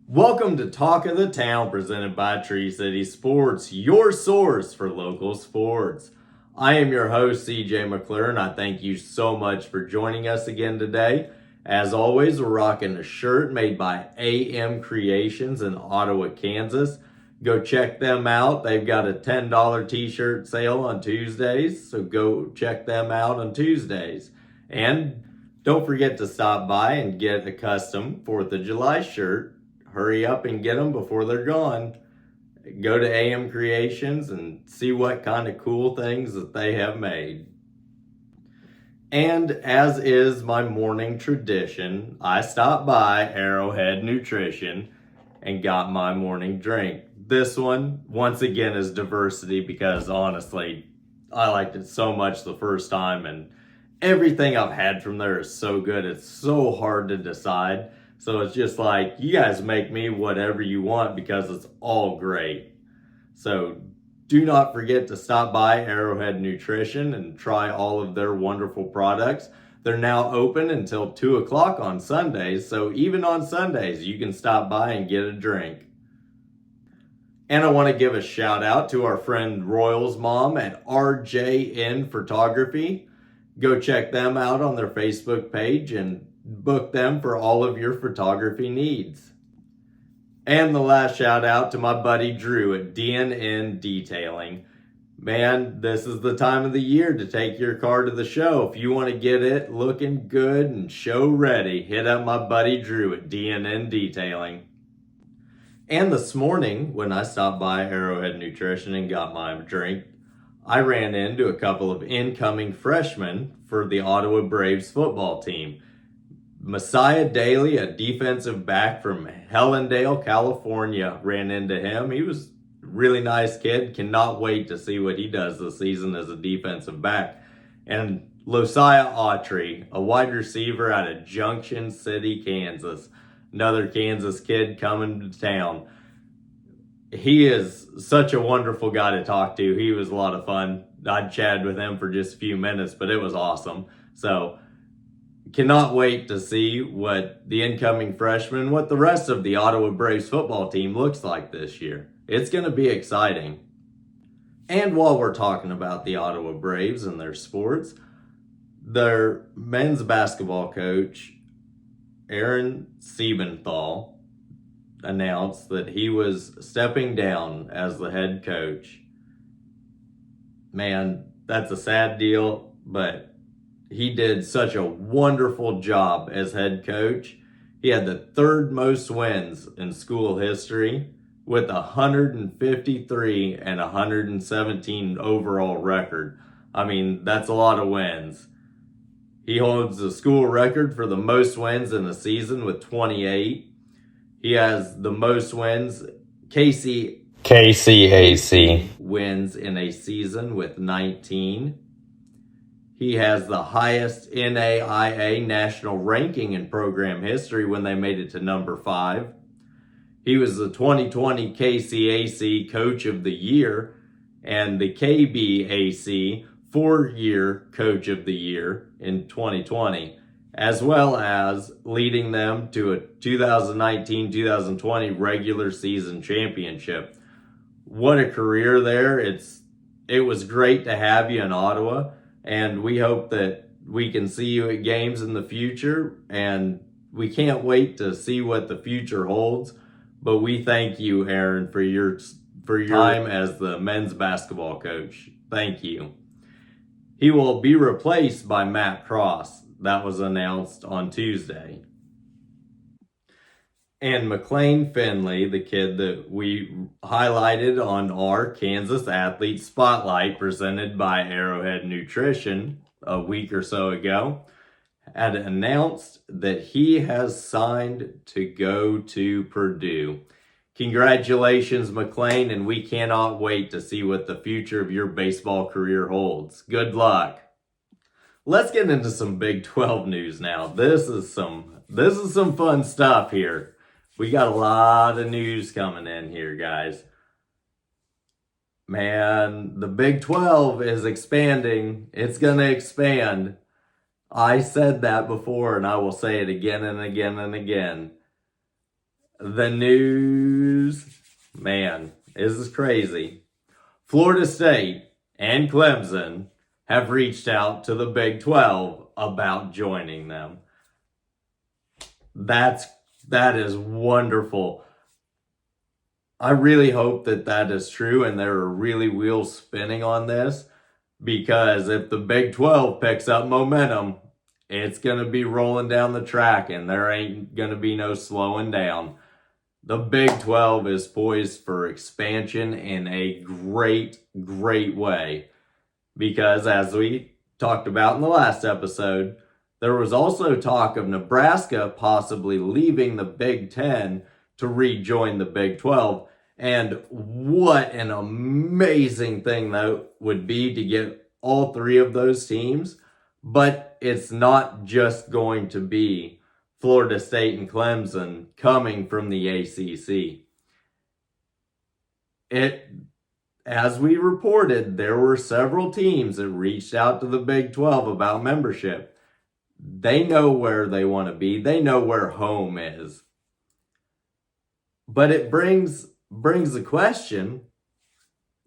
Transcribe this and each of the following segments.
Welcome to Talk of the Town, presented by Tree City Sports, your source for local sports. I am your host, CJ McClure, and I thank you so much for joining us again today. As always, we're rocking a shirt made by AM Creations in Ottawa, Kansas. Go check them out. They've got a $10 t-shirt sale on Tuesdays, so go check them out on Tuesdays. And don't forget to stop by and get a custom 4th of July shirt. Hurry up and get them before they're gone. Go to AM Creations and see what kind of cool things that they have made. And as is my morning tradition, I stopped by Arrowhead Nutrition and got my morning drink. This one, once again, is diversity because honestly, I liked it so much the first time, and everything I've had from there is so good. It's so hard to decide. So it's just like, you guys make me whatever you want because it's all great. So do not forget to stop by Arrowhead Nutrition and try all of their wonderful products. They're now open until 2 o'clock on Sundays, so even on Sundays, you can stop by and get a drink. And I want to give a shout out to our friend Royal's mom at RJN Photography. Go check them out on their Facebook page and book them for all of your photography needs. And the last shout out to my buddy Drew at DNN Detailing. Man, this is the time of the year to take your car to the show. If you want to get it looking good and show ready, hit up my buddy Drew at DNN Detailing. And this morning, when I stopped by Arrowhead Nutrition and got my drink, I ran into a couple of incoming freshmen for the Ottawa Braves football team. Messiah Daly, a defensive back from Helendale, California, ran into him. He was a really nice kid. Cannot wait to see what he does this season as a defensive back. And Losiah Autry, a wide receiver out of Junction City, Kansas. Another Kansas kid coming to town. He is such a wonderful guy to talk to. He was a lot of fun. I chatted with him for just a few minutes, but it was awesome. So cannot wait to see what the incoming freshmen, what the rest of the Ottawa Braves football team looks like this year. It's going to be exciting. And while we're talking about the Ottawa Braves and their sports, their men's basketball coach, Aaron Siebenthal, announced that he was stepping down as the head coach. Man, that's a sad deal, but he did such a wonderful job as head coach. He had the third most wins in school history with 153 and 117 overall record. I mean, that's a lot of wins. He holds the school record for the most wins in a season with 28. He has the most wins, KCAC wins in a season with 19. He has the highest NAIA national ranking in program history when they made it to number 5. He was the 2020 KCAC Coach of the Year and the KBAC 4-year Coach of the Year in 2020, as well as leading them to a 2019-2020 regular season championship. What a career there. It was great to have you in Ottawa. And we hope that we can see you at games in the future. And we can't wait to see what the future holds. But we thank you, Aaron, for your time as the men's basketball coach. Thank you. He will be replaced by Matt Cross. That was announced on Tuesday. And McLean Finley, the kid that we highlighted on our Kansas Athlete Spotlight presented by Arrowhead Nutrition a week or so ago, had announced that he has signed to go to Purdue. Congratulations, McLean, and we cannot wait to see what the future of your baseball career holds. Good luck. Let's get into some Big 12 news now. This is some fun stuff here. We got a lot of news coming in here, guys. Man, the Big 12 is expanding. It's going to expand. I said that before, and I will say it again and again and again. the news. Man, this is crazy. Florida State and Clemson have reached out to the Big 12 about joining them. That is wonderful. I really hope that is true and there are really wheels spinning on this, because if the Big 12 picks up momentum, it's going to be rolling down the track and there ain't going to be no slowing down. The Big 12 is poised for expansion in a great, great way, because as we talked about in the last episode, there was also talk of Nebraska possibly leaving the Big 10 to rejoin the Big 12. And what an amazing thing that would be to get all three of those teams. But it's not just going to be Florida State and Clemson coming from the ACC. As we reported, there were several teams that reached out to the Big 12 about membership. They know where they want to be. They know where home is. But it brings the question.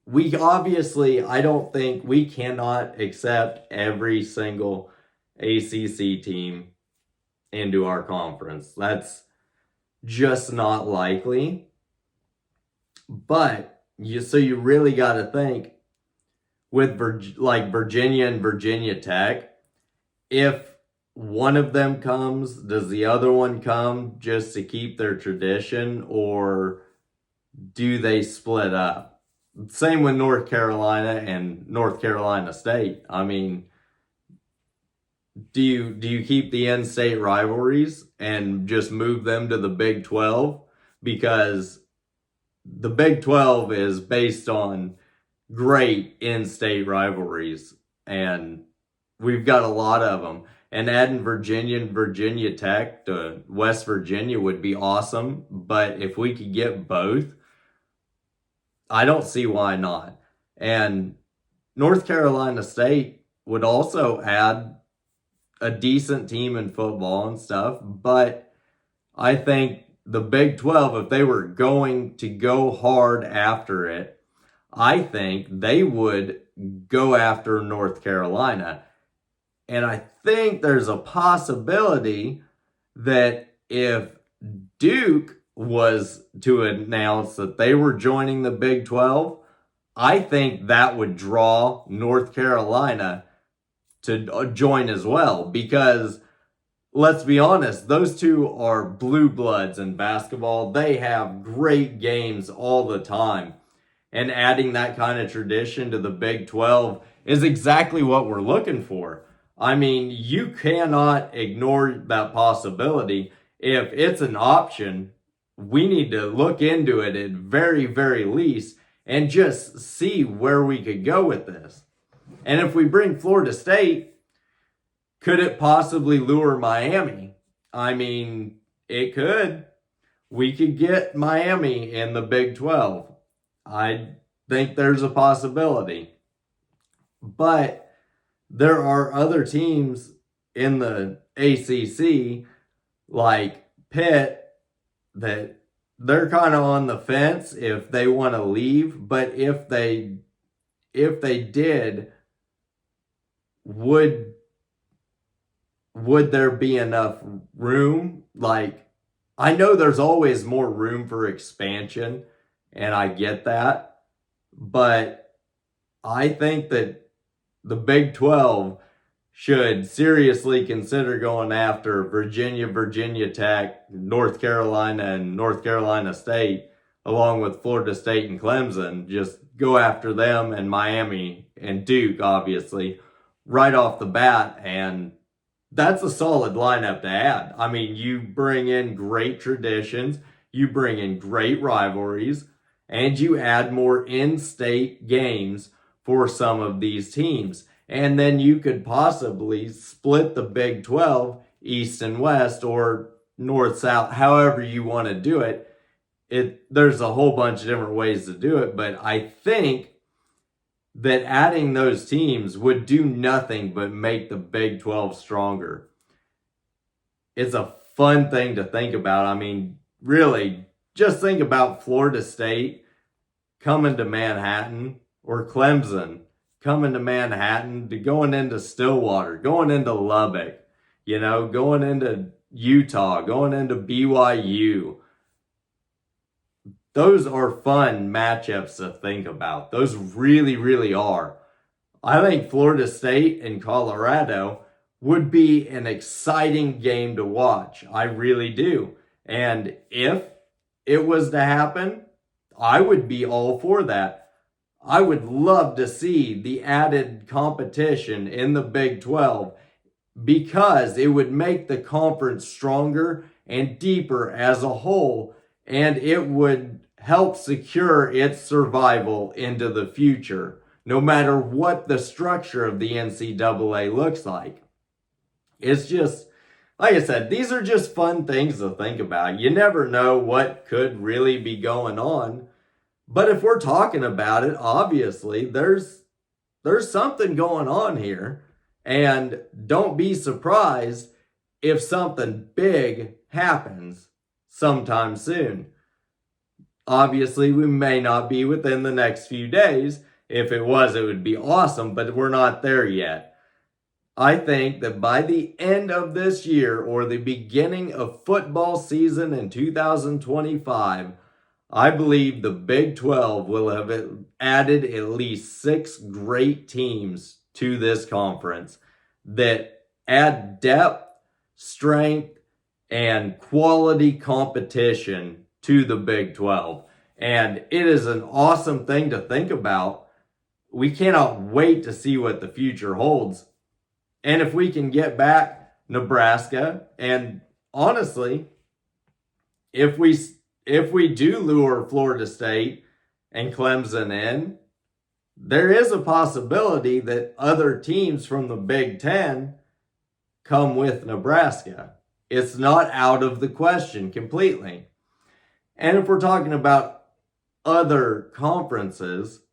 We obviously, I don't think we cannot accept every single ACC team into our conference. That's just not likely. But you really got to think with Virginia and Virginia Tech, if one of them comes, does the other one come just to keep their tradition, or do they split up? Same with North Carolina and North Carolina State. I mean, do you keep the in-state rivalries and just move them to the Big 12? Because the Big 12 is based on great in-state rivalries, and we've got a lot of them. And adding Virginia and Virginia Tech to West Virginia would be awesome. But if we could get both, I don't see why not. And North Carolina State would also add a decent team in football and stuff. But I think the Big 12, if they were going to go hard after it, I think they would go after North Carolina. And I think there's a possibility that if Duke was to announce that they were joining the Big 12, I think that would draw North Carolina to join as well. Because let's be honest, those two are blue bloods in basketball. They have great games all the time. And adding that kind of tradition to the Big 12 is exactly what we're looking for. I mean, you cannot ignore that possibility. If it's an option, we need to look into it at very, very least and just see where we could go with this. And if we bring Florida State, could it possibly lure Miami? I mean, it could. We could get Miami in the Big 12. I think there's a possibility. But there are other teams in the ACC, like Pitt, that they're kind of on the fence if they want to leave. But if they did, would there be enough room? Like, I know there's always more room for expansion, and I get that. But I think that the Big 12 should seriously consider going after Virginia, Virginia Tech, North Carolina, and North Carolina State, along with Florida State and Clemson. Just go after them, and Miami and Duke, obviously, right off the bat. And that's a solid lineup to add. I mean, you bring in great traditions, you bring in great rivalries, and you add more in-state games for some of these teams. And then you could possibly split the Big 12, East and West, or North, South, however you want to do it. There's a whole bunch of different ways to do it, but I think that adding those teams would do nothing but make the Big 12 stronger. It's a fun thing to think about. I mean, really, just think about Florida State coming to Manhattan, or Clemson coming to Manhattan, to going into Stillwater, going into Lubbock, going into Utah, going into BYU. Those are fun matchups to think about. Those really, really are. I think Florida State and Colorado would be an exciting game to watch. I really do. And if it was to happen, I would be all for that. I would love to see the added competition in the Big 12 because it would make the conference stronger and deeper as a whole, and it would help secure its survival into the future, no matter what the structure of the NCAA looks like. It's just, like I said, these are just fun things to think about. You never know what could really be going on. But if we're talking about it, obviously, there's something going on here. And don't be surprised if something big happens sometime soon. Obviously, we may not be within the next few days. If it was, it would be awesome, but we're not there yet. I think that by the end of this year or the beginning of football season in 2025, I believe the Big 12 will have added at least 6 great teams to this conference that add depth, strength, and quality competition to the Big 12. And it is an awesome thing to think about. We cannot wait to see what the future holds. And if we can get back Nebraska, and honestly, if we do lure Florida State and Clemson in, there is a possibility that other teams from the Big Ten come with Nebraska. It's not out of the question completely. And if we're talking about other conferences,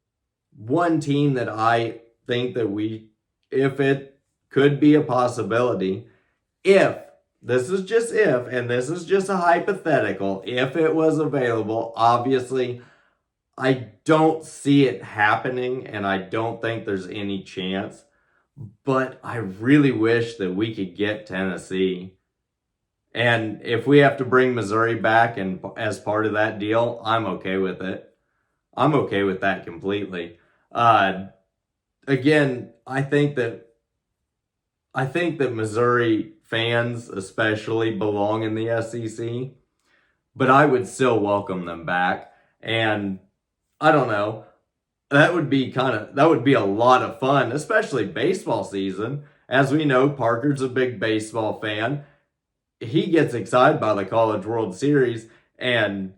one team that I think that if it could be a possibility, if, this is just if, and this is just a hypothetical, if it was available, obviously, I don't see it happening, and I don't think there's any chance, but I really wish that we could get Tennessee. And if we have to bring Missouri back and as part of that deal, I'm okay with it. I'm okay with that completely. Again, I think that Missouri fans especially belong in the SEC, but I would still welcome them back. And I don't know, that would be a lot of fun, especially baseball season. As we know, Parker's a big baseball fan. He gets excited by the College World Series, and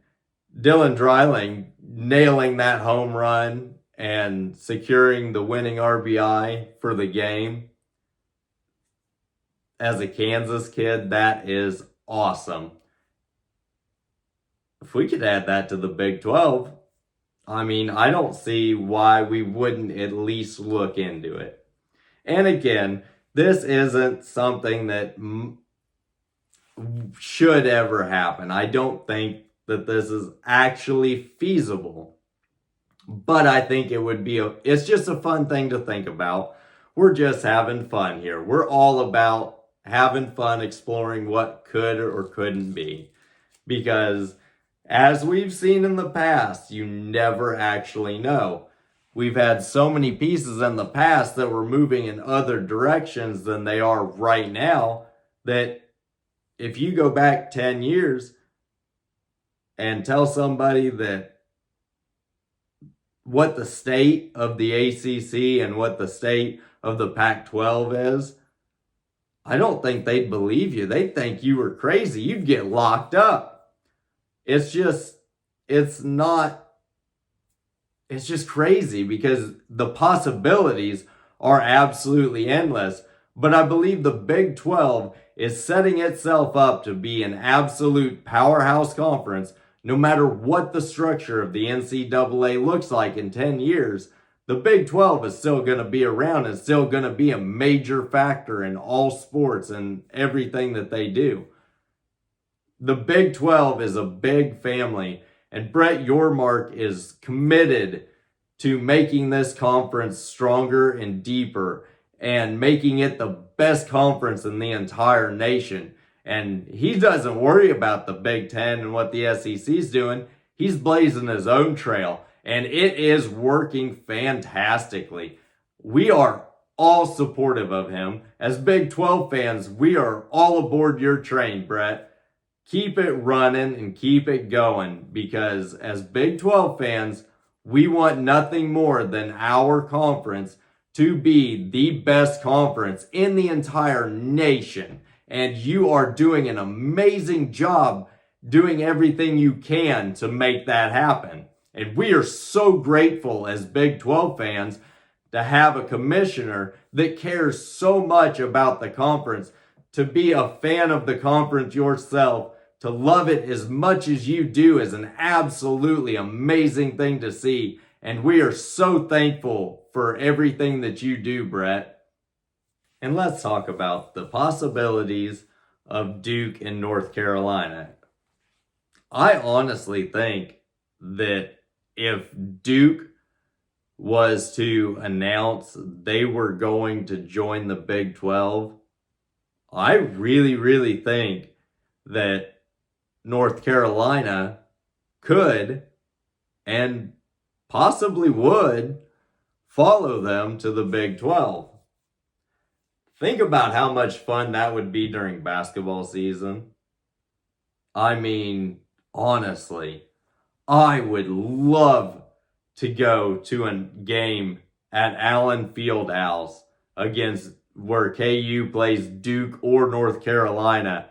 Dylan Dreiling nailing that home run and securing the winning RBI for the game. As a Kansas kid, that is awesome. If we could add that to the Big 12, I mean, I don't see why we wouldn't at least look into it. And again, this isn't something that should ever happen. I don't think that this is actually feasible. But I think it would be it's just a fun thing to think about. We're just having fun here. We're all about having fun exploring what could or couldn't be. Because as we've seen in the past, you never actually know. We've had so many pieces in the past that were moving in other directions than they are right now, that if you go back 10 years and tell somebody that what the state of the ACC and what the state of the Pac-12 is, I don't think they'd believe you. They'd think you were crazy. You'd get locked up. It's just crazy because the possibilities are absolutely endless. But I believe the Big 12 is setting itself up to be an absolute powerhouse conference. No matter what the structure of the NCAA looks like in 10 years, the Big 12 is still going to be around and still going to be a major factor in all sports and everything that they do. The Big 12 is a big family, and Brett Yormark is committed to making this conference stronger and deeper and making it the best conference in the entire nation. And he doesn't worry about the Big Ten and what the SEC is doing. He's blazing his own trail, and it is working fantastically. We are all supportive of him. As Big 12 fans, we are all aboard your train, Brett. Keep it running and keep it going, because as Big 12 fans, we want nothing more than our conference to be the best conference in the entire nation. And you are doing an amazing job doing everything you can to make that happen. And we are so grateful as Big 12 fans to have a commissioner that cares so much about the conference, to be a fan of the conference yourself, to love it as much as you do is an absolutely amazing thing to see. And we are so thankful for everything that you do, Brett. And let's talk about the possibilities of Duke and North Carolina. I honestly think that if Duke was to announce they were going to join the Big 12, I really think that North Carolina could and possibly would follow them to the Big 12. Think about how much fun that would be during basketball season. I mean, honestly, I would love to go to a game at Allen Fieldhouse against where KU plays Duke or North Carolina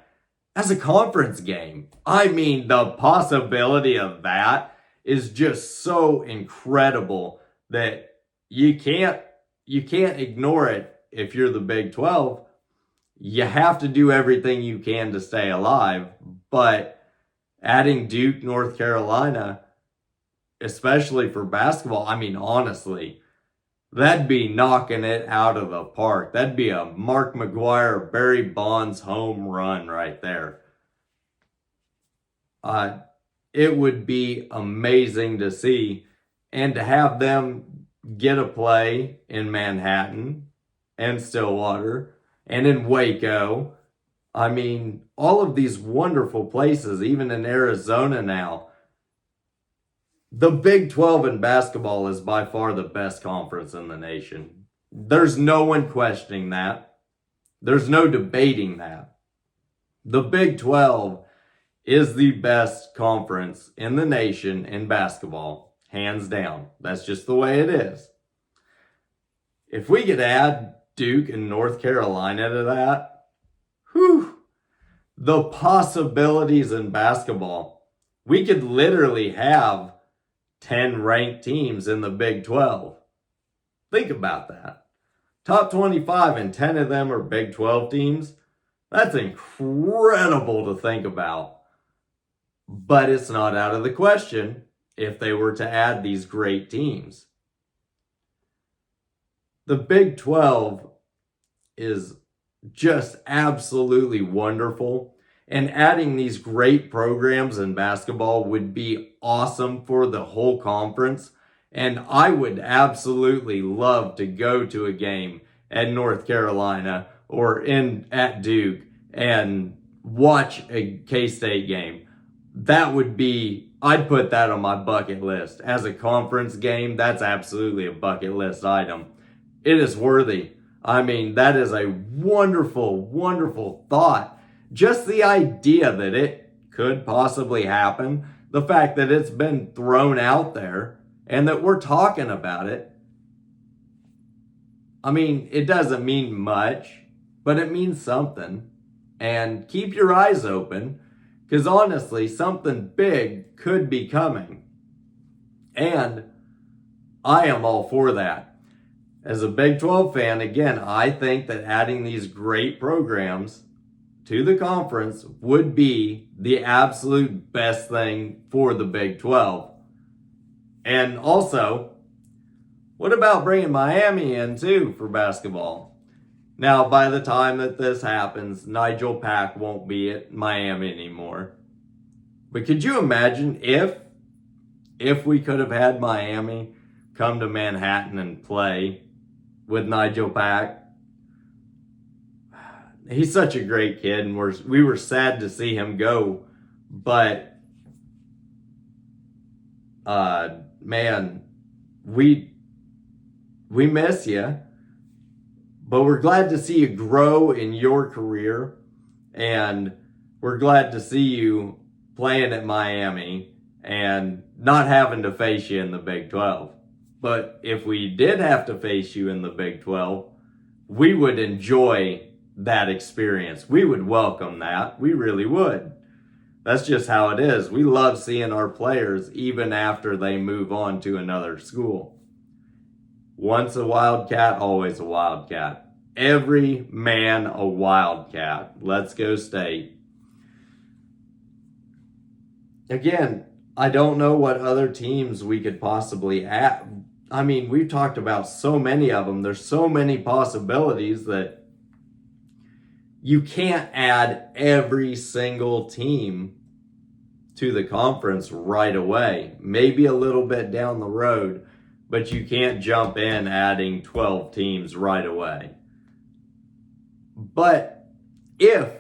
as a conference game. I mean, the possibility of that is just so incredible that you can't ignore it. If you're the Big 12, you have to do everything you can to stay alive. But adding Duke, North Carolina, especially for basketball, I mean, honestly, that'd be knocking it out of the park. That'd be a Mark McGuire, Barry Bonds home run right there. It would be amazing to see, and to have them get a play in Manhattan and Stillwater and in Waco. I mean, all of these wonderful places, even in Arizona now. The Big 12 in basketball is by far the best conference in the nation. There's no one questioning that. There's no debating that. The Big 12 is the best conference in the nation in basketball, hands down. That's just the way it is. If we could add Duke and North Carolina to that, the possibilities in basketball. We could literally have 10 ranked teams in the Big 12. Think about that. Top 25 and 10 of them are Big 12 teams. That's incredible to think about. But it's not out of the question if they were to add these great teams. The Big 12 is just absolutely wonderful. And adding these great programs in basketball would be awesome for the whole conference. And I would absolutely love to go to a game at North Carolina or at Duke and watch a K-State game. That would be, I'd put that on my bucket list. As a conference game, that's absolutely a bucket list item. It is worthy. I mean, that is a wonderful, wonderful thought. Just the idea that it could possibly happen, the fact that it's been thrown out there and that we're talking about it. I mean, it doesn't mean much, but it means something. And keep your eyes open, because honestly, something big could be coming. And I am all for that. As a Big 12 fan, again, I think that adding these great programs to the conference would be the absolute best thing for the Big 12. And also, what about bringing Miami in too for basketball? Now, by the time that this happens, Nigel Pack won't be at Miami anymore. But could you imagine if we could have had Miami come to Manhattan and play with Nigel Pack? He's such a great kid, and we were sad to see him go. But, man, we miss you. But we're glad to see you grow in your career, and we're glad to see you playing at Miami and not having to face you in the Big 12. But if we did have to face you in the Big 12, we would enjoy that experience. We would welcome that. We really would. That's just how it is. We love seeing our players even after they move on to another school. Once a Wildcat, always a Wildcat. Every man a Wildcat. Let's go State. Again, I don't know what other teams we could possibly add. I mean, we've talked about so many of them. There's so many possibilities that you can't add every single team to the conference right away. Maybe a little bit down the road, but you can't jump in adding 12 teams right away. But if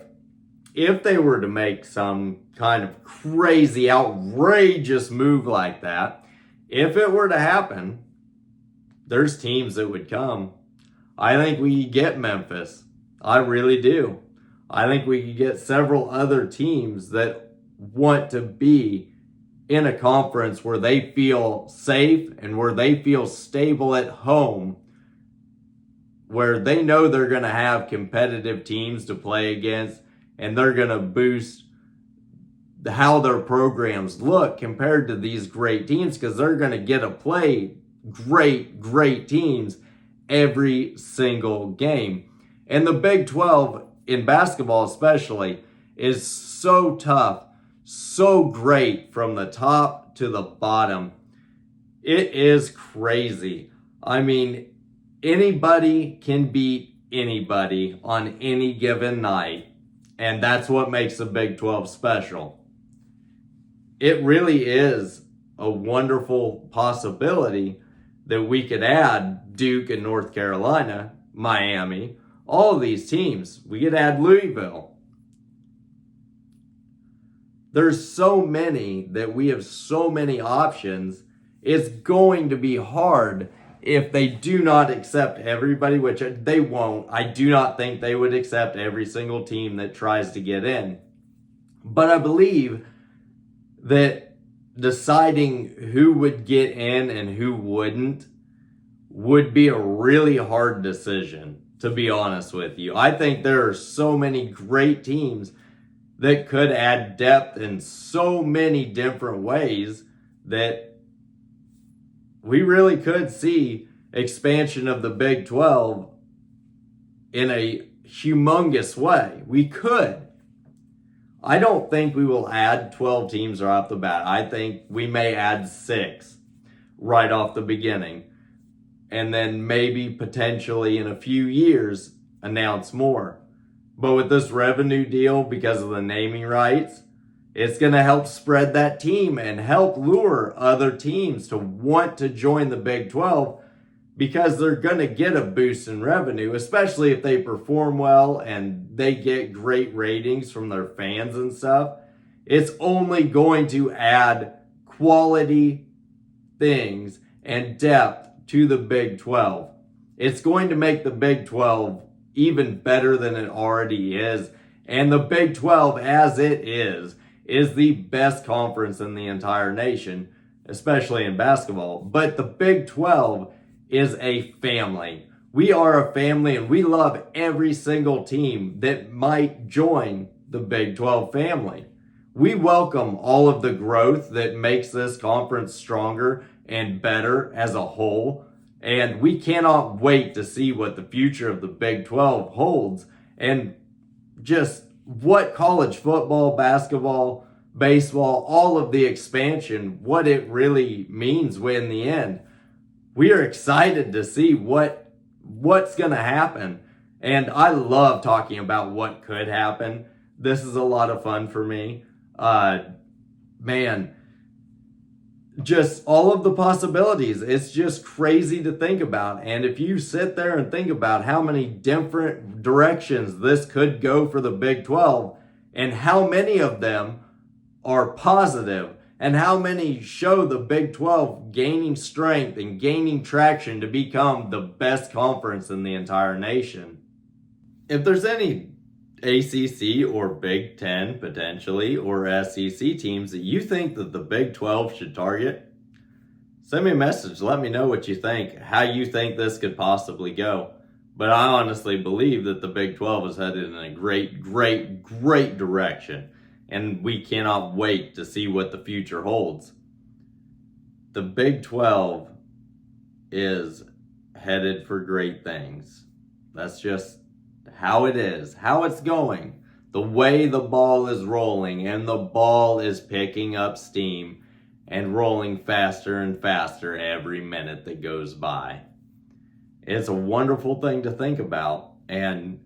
they were to make some kind of crazy, outrageous move like that, if it were to happen, there's teams that would come. I think we could get Memphis. I really do. I think we could get several other teams that want to be in a conference where they feel safe and where they feel stable at home, where they know they're going to have competitive teams to play against, and they're going to boost how their programs look compared to these great teams, because they're going to get to play great teams every single game. And the Big 12, in basketball especially, is so tough, so great from the top to the bottom. It is crazy. I mean, anybody can beat anybody on any given night, and that's what makes the Big 12 special. It really is a wonderful possibility that we could add Duke and North Carolina, Miami, all of these teams. We could add Louisville. There's so many that we have so many options. It's going to be hard if they do not accept everybody, which they won't. I do not think they would accept every single team that tries to get in. But I believe that deciding who would get in and who wouldn't would be a really hard decision, to be honest with you. I think there are so many great teams that could add depth in so many different ways that we really could see expansion of the Big 12 in a humongous way. We could. I don't think we will add 12 teams right off the bat. I think we may add 6 right off the beginning. And then maybe potentially in a few years announce more. But with this revenue deal, because of the naming rights, it's going to help spread that team and help lure other teams to want to join the Big 12, because they're going to get a boost in revenue, especially if they perform well and they get great ratings from their fans and stuff. It's only going to add quality things and depth to the Big 12. It's going to make the Big 12 even better than it already is. And the Big 12, as it is the best conference in the entire nation, especially in basketball. But the Big 12 is a family. We are a family, and we love every single team that might join the Big 12 family. We welcome all of the growth that makes this conference stronger and better as a whole. And we cannot wait to see what the future of the Big 12 holds, and just what college football, basketball, baseball, all of the expansion, what it really means in the end. We are excited to see what's going to happen. And I love talking about what could happen. This is a lot of fun for me. man, just all of the possibilities. It's just crazy to think about. And if you sit there and think about how many different directions this could go for the Big 12 and how many of them are positive and how many show the Big 12 gaining strength and gaining traction to become the best conference in the entire nation. If there's any ACC or Big 10 potentially or SEC teams that you think that the Big 12 should target, send me a message. Let me know what you think, how you think this could possibly go. But I honestly believe that the Big 12 is headed in a great, great, great direction. And we cannot wait to see what the future holds. The Big 12 is headed for great things. That's just how it is, how it's going, the way the ball is rolling, and the ball is picking up steam and rolling faster and faster every minute that goes by. It's a wonderful thing to think about, and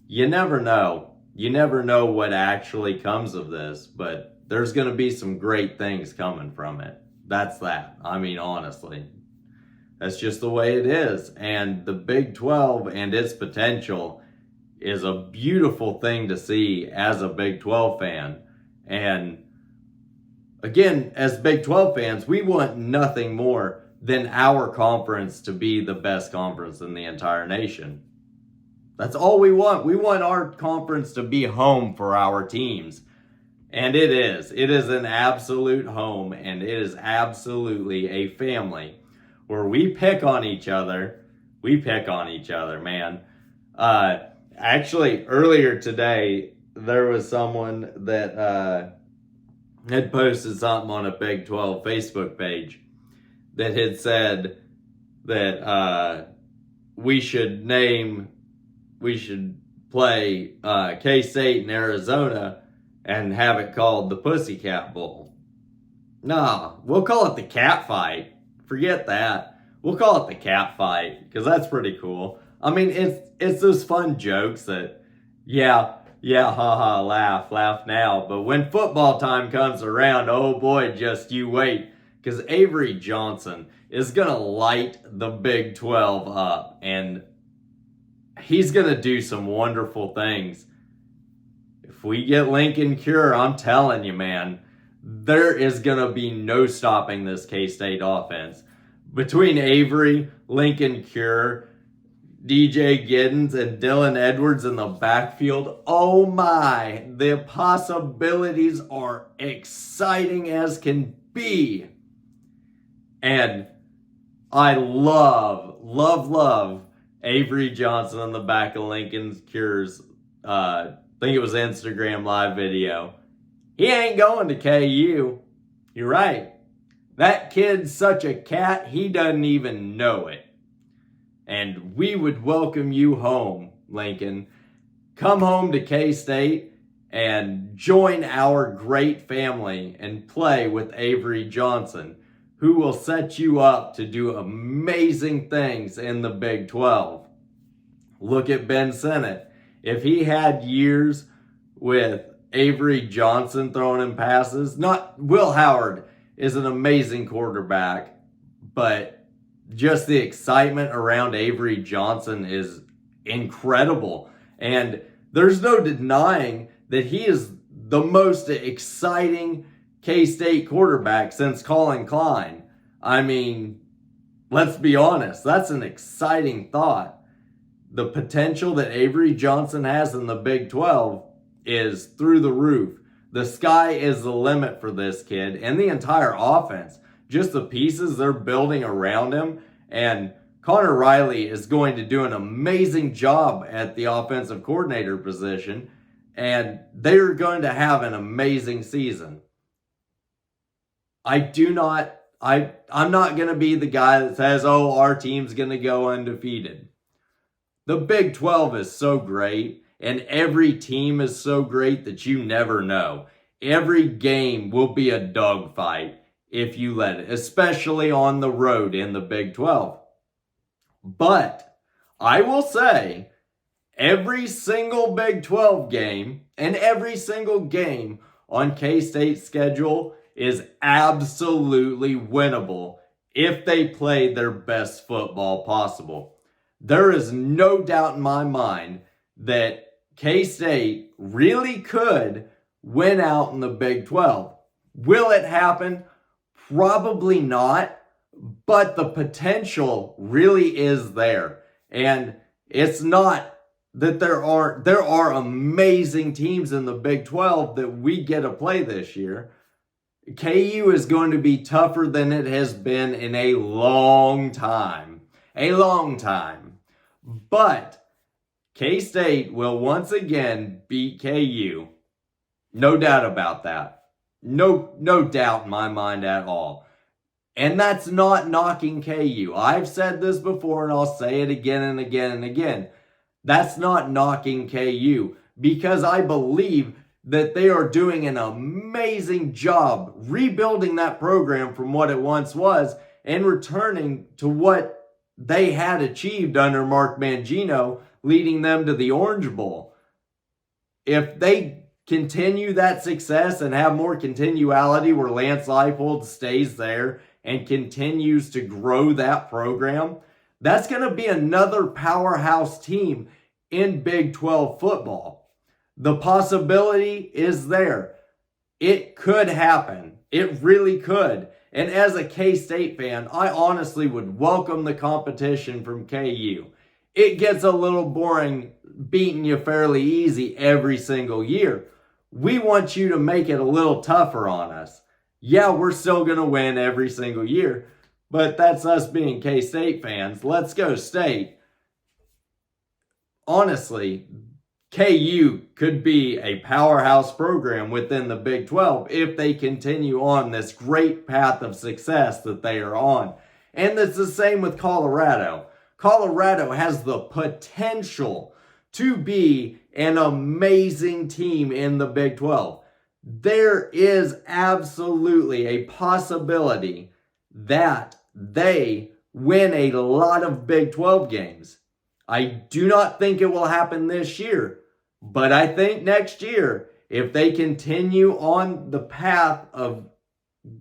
you never know. You never know what actually comes of this, but there's going to be some great things coming from it. That's that. I mean, honestly, that's just the way it is. And the Big 12 and its potential is a beautiful thing to see as a Big 12 fan. And again, as Big 12 fans, we want nothing more than our conference to be the best conference in the entire nation. That's all we want. We want our conference to be home for our teams. And it is. It is an absolute home, and it is absolutely a family where we pick on each other. We pick on each other, man. Actually, earlier today, there was someone that had posted something on a Big 12 Facebook page that had said that we should play K-State in Arizona and have it called the Pussycat Bowl. Nah, we'll call it the Cat Fight. Forget that. We'll call it the Cat Fight because that's pretty cool. I mean, it's those fun jokes that, yeah, haha, laugh now. But when football time comes around, oh boy, just you wait. Because Avery Johnson is going to light the Big 12 up. And he's going to do some wonderful things. If we get Lincoln Cure, I'm telling you, man, there is going to be no stopping this K-State offense. Between Avery, Lincoln Cure, DJ Giddens, and Dylan Edwards in the backfield, oh my, the possibilities are exciting as can be. And I love Avery Johnson on the back of Lincoln Cure's, I think it was Instagram live video. He ain't going to KU. You're right. That kid's such a cat, he doesn't even know it. And we would welcome you home, Lincoln. Come home to K-State and join our great family and play with Avery Johnson, who will set you up to do amazing things in the Big 12. Look at Ben Sinnott. If he had years with Avery Johnson throwing him passes, not Will Howard is an amazing quarterback, but just the excitement around Avery Johnson is incredible. And there's no denying that he is the most exciting K-State quarterback since Colin Klein. I mean, let's be honest, that's an exciting thought. The potential that Avery Johnson has in the Big 12 is through the roof. The sky is the limit for this kid and the entire offense. Just the pieces they're building around him. And Connor Riley is going to do an amazing job at the offensive coordinator position. And they're going to have an amazing season. I'm not going to be the guy that says, oh, our team's going to go undefeated. The Big 12 is so great, and every team is so great that you never know. Every game will be a dogfight if you let it, especially on the road in the Big 12. But I will say, every single Big 12 game and every single game on K-State's schedule is absolutely winnable if they play their best football possible. There is no doubt in my mind that K-State really could win out in the Big 12. Will it happen? Probably not, but the potential really is there. And it's not that there are amazing teams in the Big 12 that we get to play this year. KU is going to be tougher than it has been in a long time. A long time. But K-State will once again beat KU. No doubt about that. No doubt in my mind at all. And that's not knocking KU. I've said this before and I'll say it again and again and again. That's not knocking KU, because I believe that they are doing an amazing job rebuilding that program from what it once was and returning to what they had achieved under Mark Mangino, leading them to the Orange Bowl. If they continue that success and have more continuality where Lance Leipold stays there and continues to grow that program, that's going to be another powerhouse team in Big 12 football. The possibility is there. It could happen. It really could. And as a K-State fan, I honestly would welcome the competition from KU. It gets a little boring beating you fairly easy every single year. We want you to make it a little tougher on us. Yeah, we're still going to win every single year, but that's us being K-State fans. Let's go State. Honestly, KU could be a powerhouse program within the Big 12 if they continue on this great path of success that they are on. And it's the same with Colorado. Colorado has the potential to be an amazing team in the Big 12. There is absolutely a possibility that they win a lot of Big 12 games. I do not think it will happen this year, but I think next year, if they continue on the path of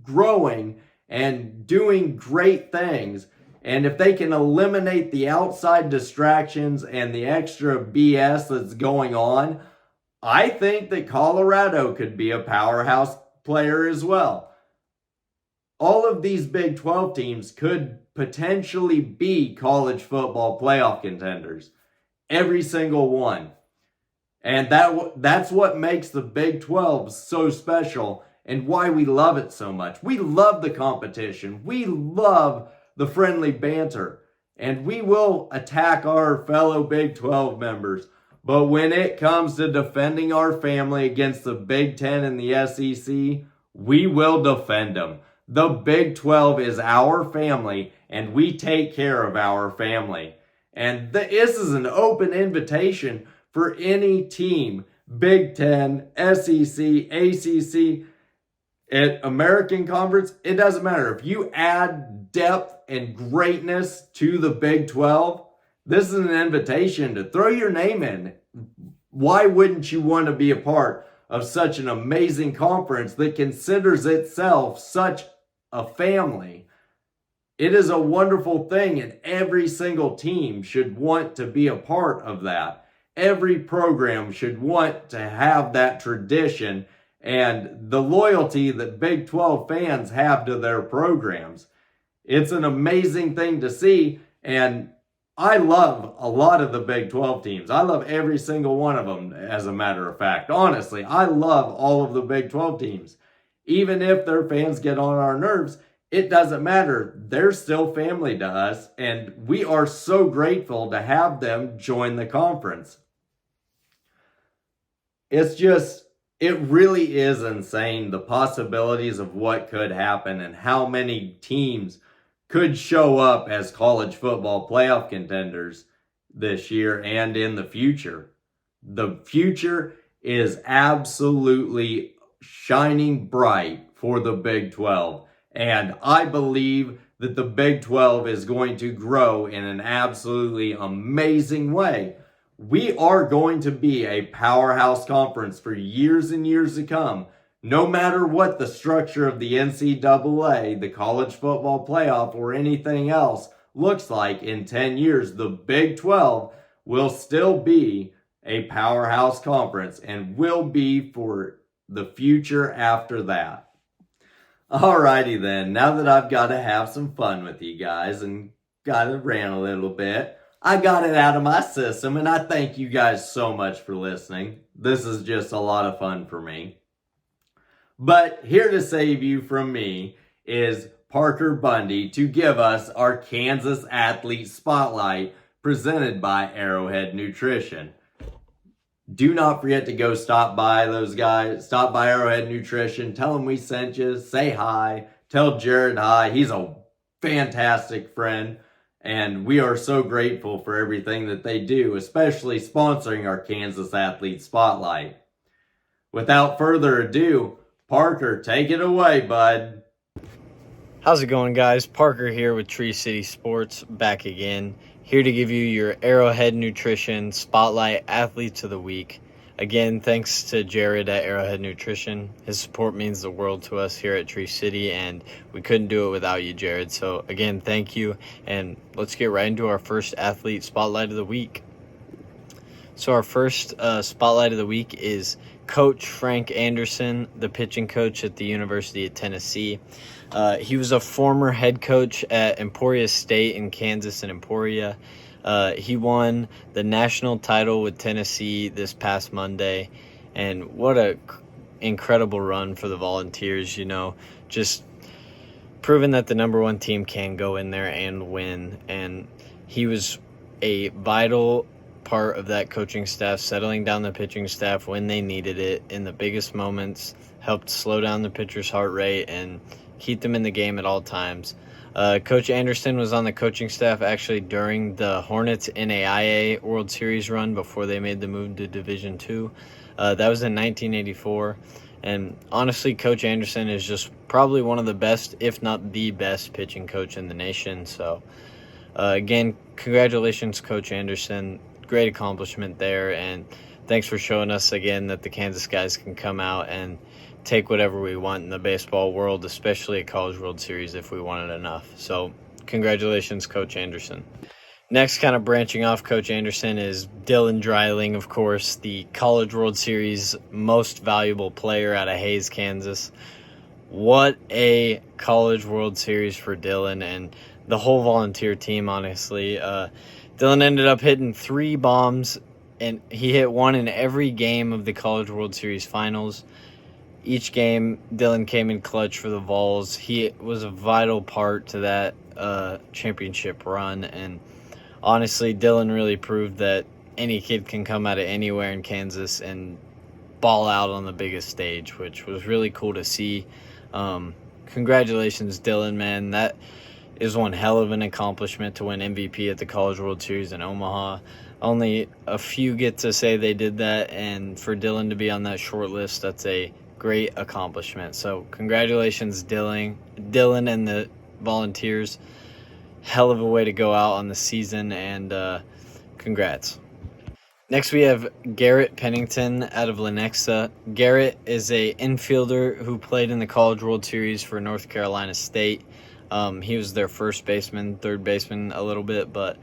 growing and doing great things, and if they can eliminate the outside distractions and the extra BS that's going on, I think that Colorado could be a powerhouse player as well. All of these Big 12 teams could potentially be college football playoff contenders. Every single one. And that's what makes the Big 12 so special and why we love it so much. We love the competition. We love the friendly banter. And we will attack our fellow Big 12 members. But when it comes to defending our family against the Big 10 and the SEC, we will defend them. The Big 12 is our family, and we take care of our family. And this is an open invitation for any team, Big 10, SEC, ACC, at American Conference. It doesn't matter. If you add depth and greatness to the Big 12, this is an invitation to throw your name in. Why wouldn't you want to be a part of such an amazing conference that considers itself such a family? It is a wonderful thing, and every single team should want to be a part of that. Every program should want to have that tradition and the loyalty that Big 12 fans have to their programs. It's an amazing thing to see, and I love a lot of the Big 12 teams. I love every single one of them, as a matter of fact. Honestly, I love all of the Big 12 teams. Even if their fans get on our nerves, it doesn't matter. They're still family to us, and we are so grateful to have them join the conference. It really is insane, the possibilities of what could happen and how many teams could show up as college football playoff contenders this year and in the future. The future is absolutely shining bright for the Big 12. And I believe that the Big 12 is going to grow in an absolutely amazing way. We are going to be a powerhouse conference for years and years to come, No matter what the structure of the NCAA, the college football playoff, or anything else looks like in 10 years, the Big 12 will still be a powerhouse conference and will be for the future after that. Alrighty then, now that I've got to have some fun with you guys and got to rant a little bit, I got it out of my system, and I thank you guys so much for listening. This is just a lot of fun for me. But here to save you from me is Parker Bundy to give us our Kansas Athlete Spotlight presented by Arrowhead Nutrition. Do not forget to go stop by those guys. Stop by Arrowhead Nutrition. Tell them we sent you. Say hi. Tell Jared hi. He's a fantastic friend. And we are so grateful for everything that they do, especially sponsoring our Kansas Athlete Spotlight. Without further ado, Parker, take it away, bud. How's it going, guys? Parker here with Tree City Sports, back again. Here to give you your Arrowhead Nutrition Spotlight Athletes of the Week. Again, thanks to Jared at Arrowhead Nutrition. His support means the world to us here at Tree City, and we couldn't do it without you, Jared. So, again, thank you, and let's get right into our first Athlete Spotlight of the Week. So our first Spotlight of the Week is Coach Frank Anderson, the pitching coach at the University of Tennessee. He was a former head coach at Emporia State in Kansas and Emporia. He won the national title with Tennessee this past Monday, and what a incredible run for the Volunteers, just proving that the number one team can go in there and win. And he was a vital part of that coaching staff, settling down the pitching staff when they needed it in the biggest moments, helped slow down the pitcher's heart rate and keep them in the game at all times. Coach Anderson was on the coaching staff actually during the Hornets NAIA World Series run before they made the move to Division II. That was in 1984. And honestly, Coach Anderson is just probably one of the best, if not the best, pitching coach in the nation. So, again, congratulations, Coach Anderson. Great accomplishment there, and thanks for showing us again that the Kansas guys can come out and take whatever we want in the baseball world, especially a College World Series if we want it enough. So congratulations, Coach Anderson. Next, kind of branching off Coach Anderson, is Dylan Dreiling, of course, the College World Series most valuable player out of Hays, Kansas. What a College World Series for Dylan and the whole Volunteer team, honestly. Dylan ended up hitting 3 bombs, and he hit 1 in every game of the College World Series finals. Each game, Dylan came in clutch for the Vols. He was a vital part to that championship run, and honestly, Dylan really proved that any kid can come out of anywhere in Kansas and ball out on the biggest stage, which was really cool to see. Congratulations, Dylan, man. That is one hell of an accomplishment to win MVP at the College World Series in Omaha. Only a few get to say they did that, and for Dylan to be on that short list, that's a great accomplishment. So congratulations, Dylan and the Volunteers. Hell of a way to go out on the season, and congrats. Next, we have Garrett Pennington out of Lenexa. Garrett is a infielder who played in the College World Series for North Carolina State. He was their first baseman, third baseman a little bit, but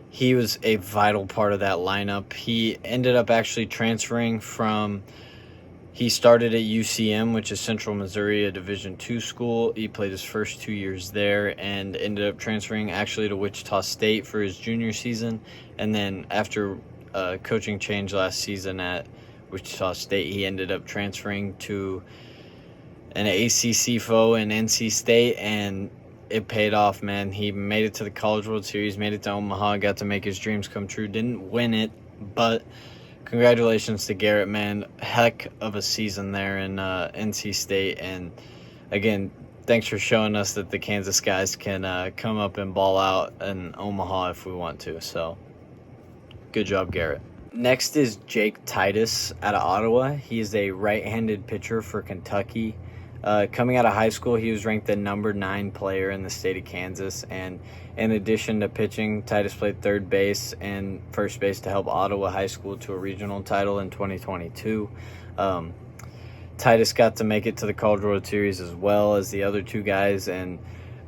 he was a vital part of that lineup. He ended up actually transferring he started at UCM, which is Central Missouri, a Division II school. He played his first 2 years there and ended up transferring actually to Wichita State for his junior season. And then after a coaching change last season at Wichita State, he ended up transferring to an ACC foe in NC State, and it paid off, man. He made it to the College World Series, made it to Omaha, got to make his dreams come true. Didn't win it, but congratulations to Garrett, man. Heck of a season there in NC State, and again, thanks for showing us that the Kansas guys can come up and ball out in Omaha if we want to. So, good job, Garrett. Next is Jake Titus out of Ottawa. He is a right-handed pitcher for Kentucky. Coming out of high school, he was ranked the number 9 player in the state of Kansas, and in addition to pitching, Titus played third base and first base to help Ottawa High School to a regional title in 2022. Titus got to make it to the College World Series as well as the other two guys and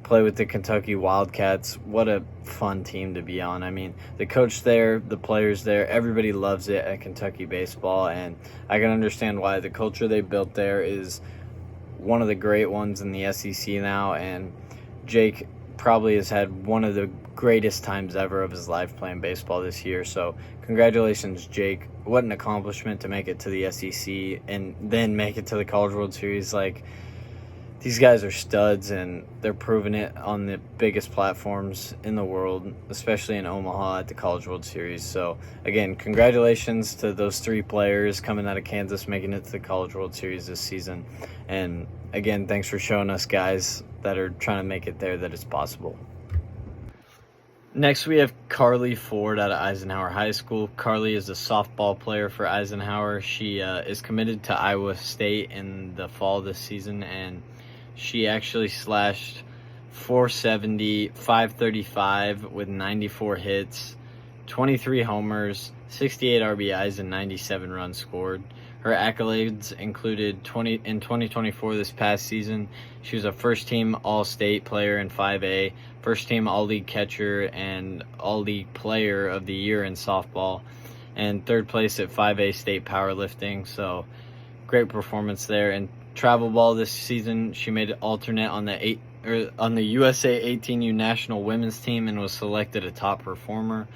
play with the Kentucky Wildcats. What a fun team to be on. I mean, the coach there, the players there, everybody loves it at Kentucky baseball, and I can understand why. The culture they built there is one of the great ones in the SEC now, and Jake probably has had one of the greatest times ever of his life playing baseball this year. So congratulations, Jake. What an accomplishment to make it to the SEC and then make it to the College World Series. Like, these guys are studs, and they're proving it on the biggest platforms in the world, especially in Omaha at the College World Series. So, again, congratulations to those three players coming out of Kansas, making it to the College World Series this season. And, again, thanks for showing us guys that are trying to make it there that it's possible. Next, we have Carly Ford out of Eisenhower High School. Carly is a softball player for Eisenhower. She is committed to Iowa State in the fall this season, and she actually slashed .470, .535 with 94 hits, 23 homers, 68 RBIs, and 97 runs scored. Her accolades included in 2024 this past season. She was a first-team All-State player in 5A, first-team All-League catcher, and All-League player of the year in softball, and third place at 5A state powerlifting. So great performance there. And travel ball this season, she made an alternate on the USA 18U national women's team and was selected a top performer.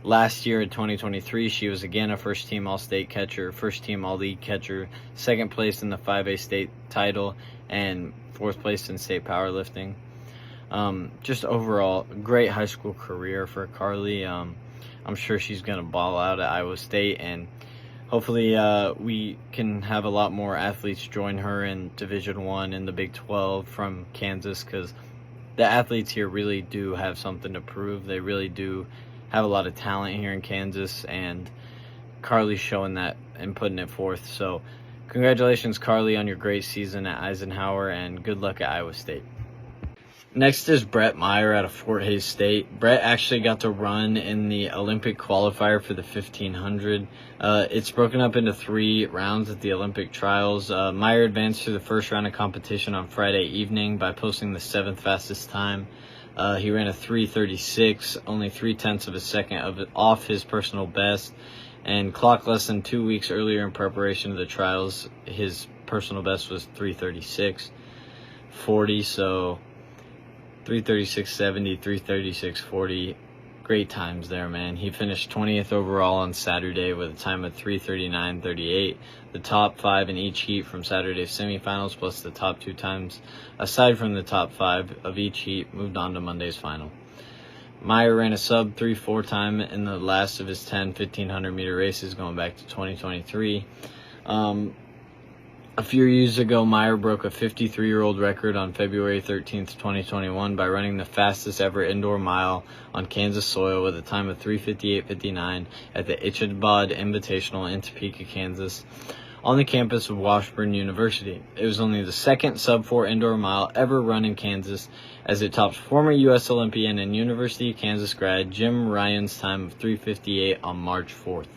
Last year in 2023, she was again a first-team All-State catcher, first-team All-League catcher, second place in the 5A state title, and fourth place in state powerlifting. Just overall, great high school career for Carly. I'm sure she's going to ball out at Iowa State, and hopefully we can have a lot more athletes join her in Division I and the Big 12 from Kansas, because the athletes here really do have something to prove. They really do have a lot of talent here in Kansas, and Carly's showing that and putting it forth. So congratulations, Carly, on your great season at Eisenhower, and good luck at Iowa State. Next is Brett Meyer out of Fort Hays State. Brett actually got to run in the Olympic qualifier for the 1500. It's broken up into 3 rounds at the Olympic trials. Meyer advanced through the first round of competition on Friday evening by posting the 7th fastest time. He ran a 3:36, only 0.3 of a second off his personal best, and clocked less than 2 weeks earlier in preparation of the trials. His personal best was 3:36.40, so 3:36.70, 3:36.40. Great times there, man. He finished 20th overall on Saturday with a time of 3:39.38. The top 5 in each heat from Saturday's semifinals, plus the top 2 times aside from the top 5 of each heat, moved on to Monday's final. Meyer ran a sub 3.4 time in the last of his 10 1,500-meter races going back to 2023. A few years ago, Meyer broke a 53-year-old record on February 13th, 2021 by running the fastest ever indoor mile on Kansas soil with a time of 3:58.59 at the Ichabod Invitational in Topeka, Kansas, on the campus of Washburn University. It was only the second sub-4 indoor mile ever run in Kansas, as it tops former U.S. Olympian and University of Kansas grad Jim Ryan's time of 3:58 on March 4th.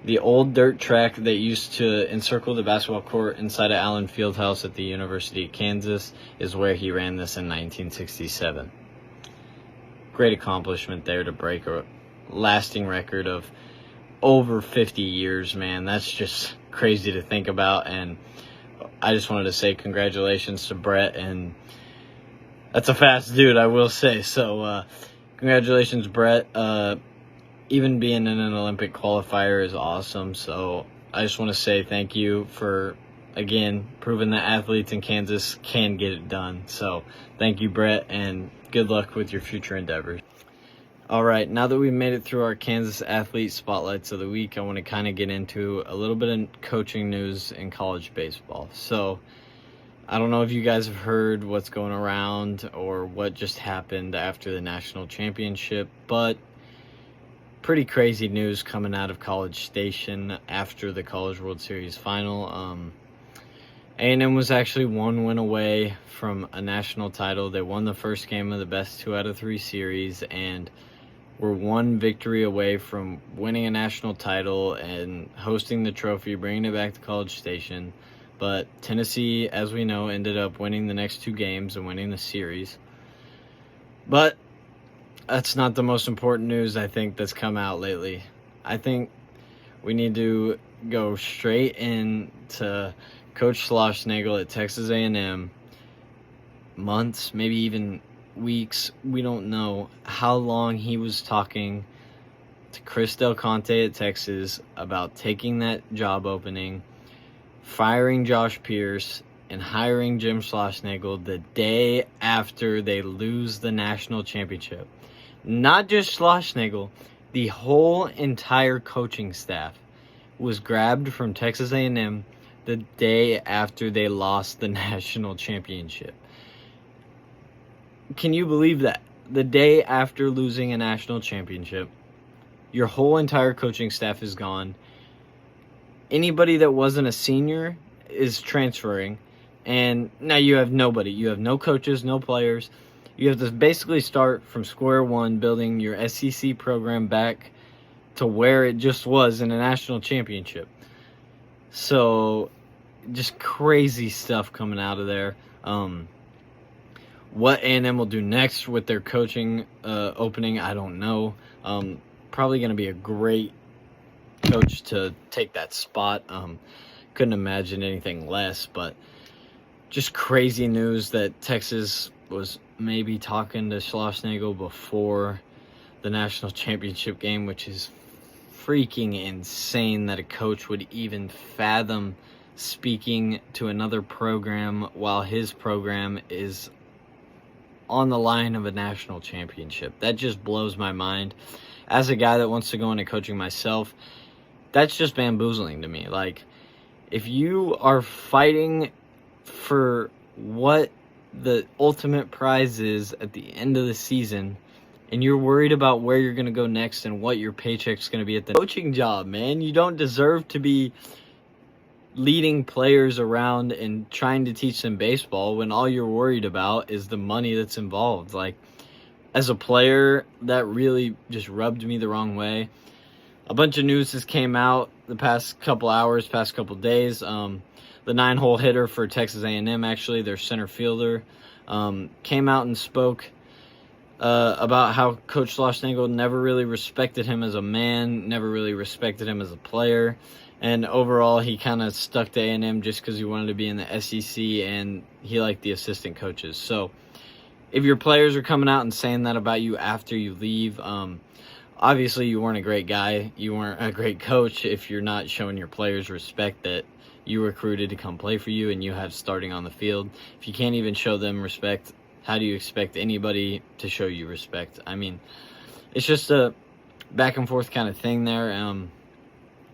The old dirt track that used to encircle the basketball court inside of Allen Fieldhouse at the University of Kansas is where he ran this in 1967. Great accomplishment there to break a lasting record of over 50 years, man. That's just crazy to think about, and I just wanted to say congratulations to Brett, and that's a fast dude, I will say. So congratulations, Brett. Even being in an Olympic qualifier is awesome. So I just want to say thank you for, again, proving that athletes in Kansas can get it done. So thank you, Brett, and good luck with your future endeavors. All right, now that we've made it through our Kansas athlete spotlights of the week, I want to kind of get into a little bit of coaching news in college baseball. So I don't know if you guys have heard what's going around or what just happened after the national championship, but pretty crazy news coming out of College Station after the College World Series final. A&M was actually 1 win away from a national title. They won the first game of the best 2 out of 3 series, and We're one victory away from winning a national title and hosting the trophy, bringing it back to College Station. But Tennessee, as we know, ended up winning the next 2 games and winning the series. But that's not the most important news, I think, that's come out lately. I think we need to go straight into Coach Schlossnagle at Texas A&M. Months, maybe even weeks, we don't know how long he was talking to Chris Del Conte at Texas about taking that job opening, firing Josh Pierce, and hiring Jim Schlossnagle the day after they lose the national championship. Not just Schlossnagle, the whole entire coaching staff was grabbed from Texas A&M the day after they lost the national championship. Can you believe that? The day after losing a national championship, your whole entire coaching staff is gone. Anybody that wasn't a senior is transferring. And now you have nobody. You have no coaches, no players. You have to basically start from square one, building your SEC program back to where it just was in a national championship. So, just crazy stuff coming out of there. What A&M will do next with their coaching opening, I don't know. Probably going to be a great coach to take that spot. Couldn't imagine anything less, but just crazy news that Texas was maybe talking to Schlossnagle before the national championship game, which is freaking insane that a coach would even fathom speaking to another program while his program is on the line of a national championship. That just blows my mind. As a guy that wants to go into coaching myself, that's just bamboozling to me. Like, if you are fighting for what the ultimate prize is at the end of the season, and you're worried about where you're going to go next and what your paycheck's going to be at the coaching job, man, you don't deserve to be leading players around and trying to teach them baseball when all you're worried about is the money that's involved. Like, as a player, that really just rubbed me the wrong way. A bunch of news has came out the past couple hours, past couple days. The 9-hole hitter for Texas A&M, actually, their center fielder, came out and spoke about how Coach Schlossnagle never really respected him as a man, never really respected him as a player. And overall, he kind of stuck to A&M just because he wanted to be in the SEC and he liked the assistant coaches. So if your players are coming out and saying that about you after you leave, obviously you weren't a great guy. You weren't a great coach if you're not showing your players respect that you recruited to come play for you and you have starting on the field. If you can't even show them respect, how do you expect anybody to show you respect? I mean, it's just a back and forth kind of thing there.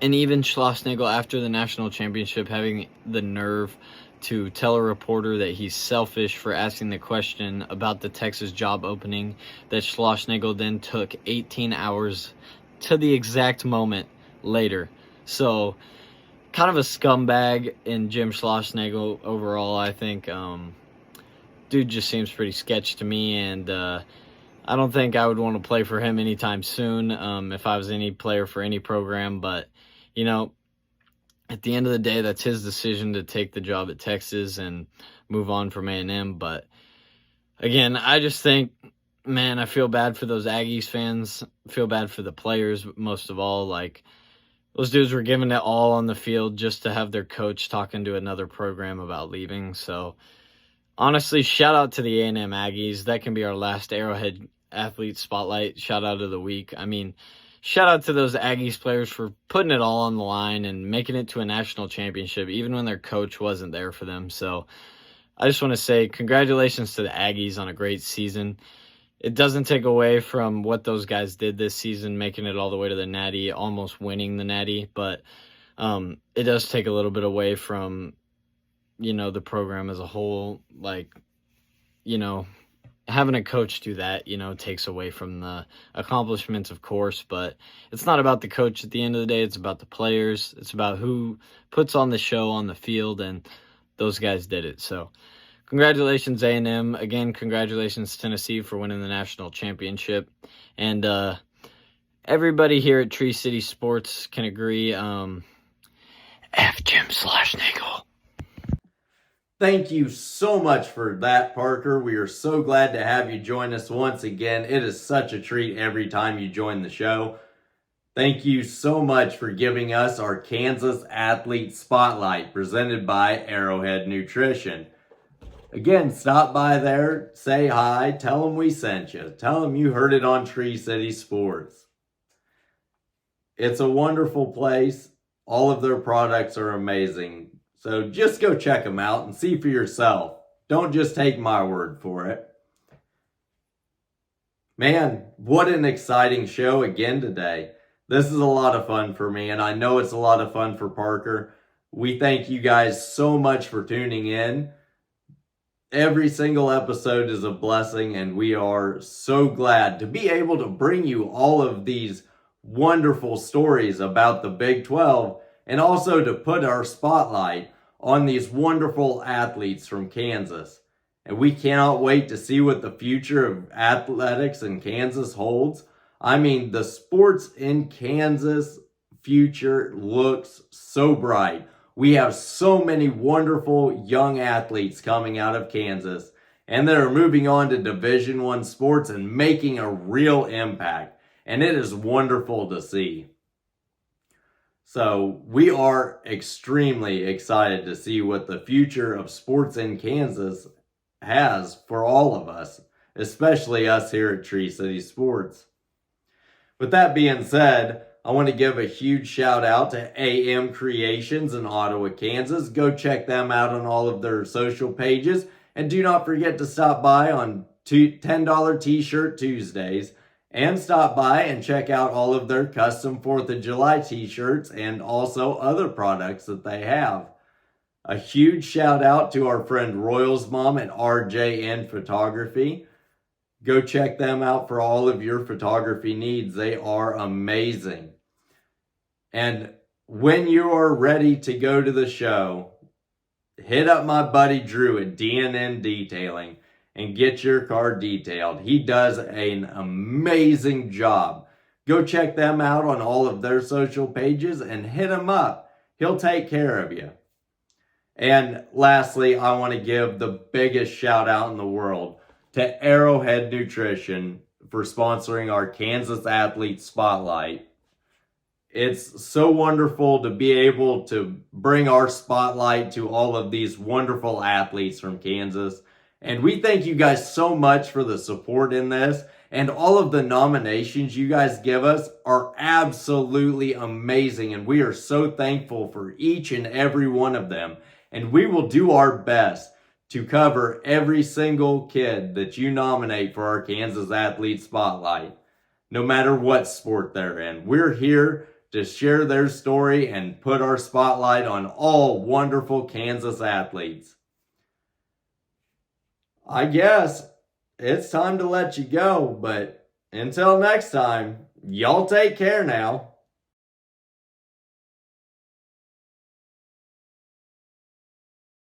And even Schlossnagle, after the national championship, having the nerve to tell a reporter that he's selfish for asking the question about the Texas job opening, that Schlossnagle then took 18 hours to the exact moment later. So, kind of a scumbag in Jim Schlossnagle overall, I think. Dude just seems pretty sketch to me, and I don't think I would want to play for him anytime soon if I was any player for any program. But, you know, at the end of the day, that's his decision to take the job at Texas and move on from A&M. But, again, I just think, man, I feel bad for those Aggies fans. I feel bad for the players most of all. Like, those dudes were giving it all on the field just to have their coach talking to another program about leaving. So, honestly, shout out to the A&M Aggies. That can be our last Arrowhead Athlete Spotlight shout out of the week. I mean, shout out to those Aggies players for putting it all on the line and making it to a national championship, even when their coach wasn't there for them. So I just want to say congratulations to the Aggies on a great season. It doesn't take away from what those guys did this season, making it all the way to the Natty, almost winning the Natty, but it does take a little bit away from, you know, the program as a whole. Like, you know, having a coach do that, you know, takes away from the accomplishments, of course, but it's not about the coach at the end of the day. It's about the players. It's about who puts on the show on the field, and those guys did it. So congratulations, A&M. Again, congratulations, Tennessee, for winning the national championship. And everybody here at Tree City Sports can agree, F Jim/Nagel. Thank you so much for that, Parker. We are so glad to have you join us once again. It is such a treat every time you join the show. Thank you so much for giving us our Kansas Athlete Spotlight presented by Arrowhead Nutrition. Again, stop by there, say hi, tell them we sent you. Tell them you heard it on Tree City Sports. It's a wonderful place. All of their products are amazing. So just go check them out and see for yourself. Don't just take my word for it. Man, what an exciting show again today. This is a lot of fun for me, and I know it's a lot of fun for Parker. We thank you guys so much for tuning in. Every single episode is a blessing, and we are so glad to be able to bring you all of these wonderful stories about the Big 12, and also to put our spotlight on these wonderful athletes from Kansas. And we cannot wait to see what the future of athletics in Kansas holds. I mean, the sports in Kansas future looks so bright. We have so many wonderful young athletes coming out of Kansas, and they're moving on to Division I sports and making a real impact. And it is wonderful to see. So we are extremely excited to see what the future of sports in Kansas has for all of us, especially us here at Tree City Sports. With that being said, I want to give a huge shout out to AM Creations in Ottawa, Kansas. Go check them out on all of their social pages. And do not forget to stop by on $10 T-Shirt Tuesdays. And stop by and check out all of their custom 4th of July t-shirts and also other products that they have. A huge shout out to our friend Royal's mom at RJN Photography. Go check them out for all of your photography needs. They are amazing. And when you are ready to go to the show, hit up my buddy Drew at DNN Detailing and get your car detailed. He does an amazing job. Go check them out on all of their social pages and hit him up. He'll take care of you. And lastly, I want to give the biggest shout out in the world to Arrowhead Nutrition for sponsoring our Kansas Athlete Spotlight. It's so wonderful to be able to bring our spotlight to all of these wonderful athletes from Kansas. And we thank you guys so much for the support in this. And all of the nominations you guys give us are absolutely amazing. And we are so thankful for each and every one of them. And we will do our best to cover every single kid that you nominate for our Kansas Athlete Spotlight, no matter what sport they're in. We're here to share their story and put our spotlight on all wonderful Kansas athletes. I guess it's time to let you go, but until next time, y'all take care now.